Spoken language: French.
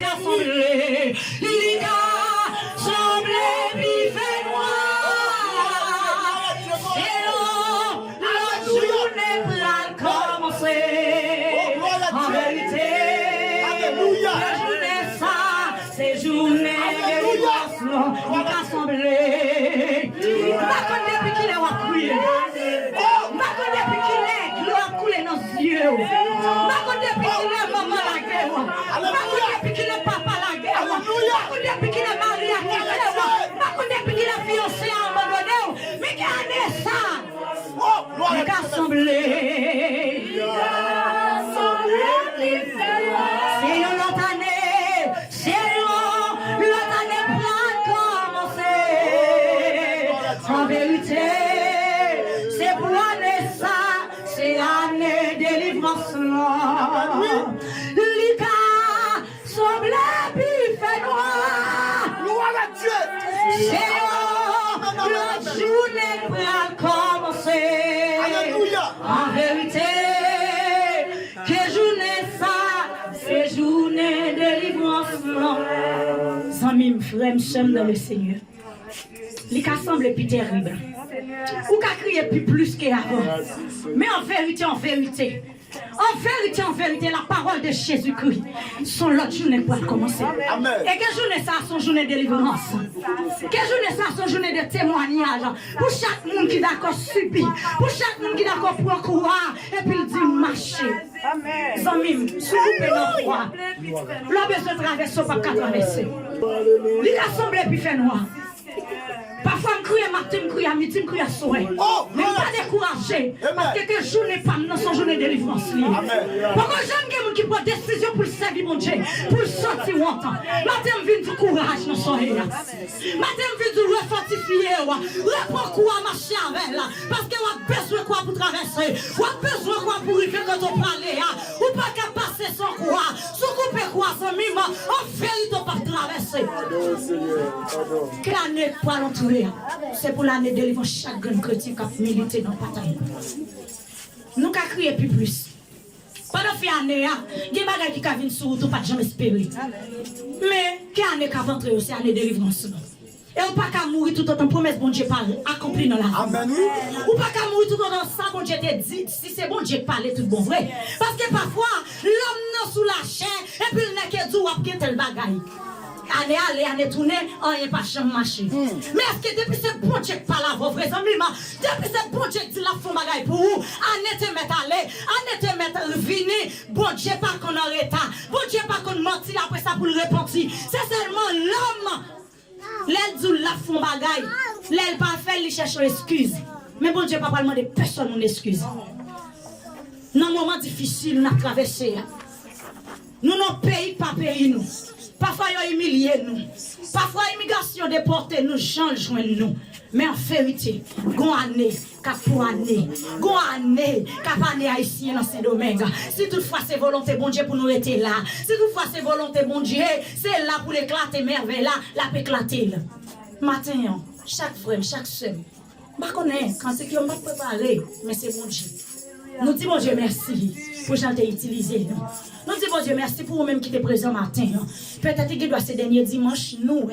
Assemblée, il a semblé vivre noir. Et la journée va commencer. En vérité, la journée ça, c'est journée de libération. Il a assemblé. Ma conne depuis qu'il est crié. Ma conne depuis qu'il est, l'eau a coulé dans les yeux. Ma conne depuis qu'il est maman la guerre. Depuis qu'il est papa la guerre, depuis qu'il est marié à quelqu'un, depuis qu'il est fiancé à un moment donné, mais qu'il a ça, il a assemblé. C'est l'autre année, c'est l'autre année plein commencer. En vérité, c'est pour l'année ça, c'est l'année délivrance. Semble puis fait noir. Gloire à Dieu. C'est la journée va commencer. Alléluia. En vérité, que journée ça, c'est journée de délivrance. Amis, frères, j'aime dans le Seigneur. Les cas semblent plus terribles. Ou qu'à crier plus qu'avant. Mais en vérité, en vérité, la parole de Jésus-Christ, son l'autre journée pour commencer. Amen. Et quelle journée ça, son journée de délivrance? Quelle journée ça, son journée de témoignage? Pour chaque monde qui d'accord subit, pour chaque monde qui d'accord pour croire, et puis il dit marcher. Amen. Amis, s'il vous plaît, non croire. L'homme besoin de traverser, pas qu'à traverser. Il a semblé puis fait noir. Parfois, je crie à matin, je crie à midi, je crie à soir. Mais pas décourager. Parce que journée femme, dans son journée de délivrance. Pourquoi j'aime quelqu'un qui prend décision pour le servir, mon Dieu, pour le sortir ou entendre. Matin, je viens du courage dans son rire. Matin, je viens du refortifier. Reprends quoi marcher avec là. Parce que vous avez besoin quoi pour traverser. Vous avez besoin quoi pour arriver quand on parle. Ou pas qu'à passer sans quoi. Sans couper quoi, sans mime. En vérité, on pas traverser. Quelle année pour l'entourer? C'est pour l'année de délivrance chaque grand chrétien qui a milité dans la bataille. Nous avons crié plus. Pendant cette année, il y a des choses qui viennent sur nous, pas de jamais espérer. Mais quelle année qui a rentré aussi, l'année de délivrance? Et on ne peut pas mourir tout autant promesse bon Dieu parle accompli dans la vie. Amen. Ou pas qu'à mourir tout autant ça bon Dieu te dit si c'est bon Dieu parler tout bon vrai. Parce que parfois l'homme non sous la chair et puis il n'a que dit ou a tel bagaille. Année tournée, on n'est pas jamais marché. Mais est-ce que depuis ce bon Dieu qui parle à vos frères amis, depuis ce bon Dieu qui dit la fond bagaille pour vous, année te mettre à aller, année te mettre venir, bon Dieu pas qu'on en état, bon Dieu pas qu'on mentit après ça pour le repentir. C'est seulement l'homme. L'aile dit la fond bagaille, l'aile pas fait, il cherche une excuse. Mais bon Dieu pas demander personne une excuse. Dans un moment difficile, nous avons traversé. Nous n'avons pays pas pays nous. Parfois, ils ont humilié nous. Parfois, l'immigration déportée nous change nous. Mais en vérité, gon année, capou année, gon année, cap année haïtien dans ces domaines. Si toutefois c'est volonté bon Dieu pour nous être là, si toutefois c'est volonté bon Dieu, c'est là pour l'éclater merveille là, la peut éclater. Matin, chaque frère, chaque semaine, je connais quand c'est qu'on m'a préparé, mais c'est bon Dieu. Nous disons bon Dieu merci pour chanter utiliser. Nous disons bon Dieu merci pour vous-même qui êtes présent matin. Peut-être que doit ce dernier dimanche, nous.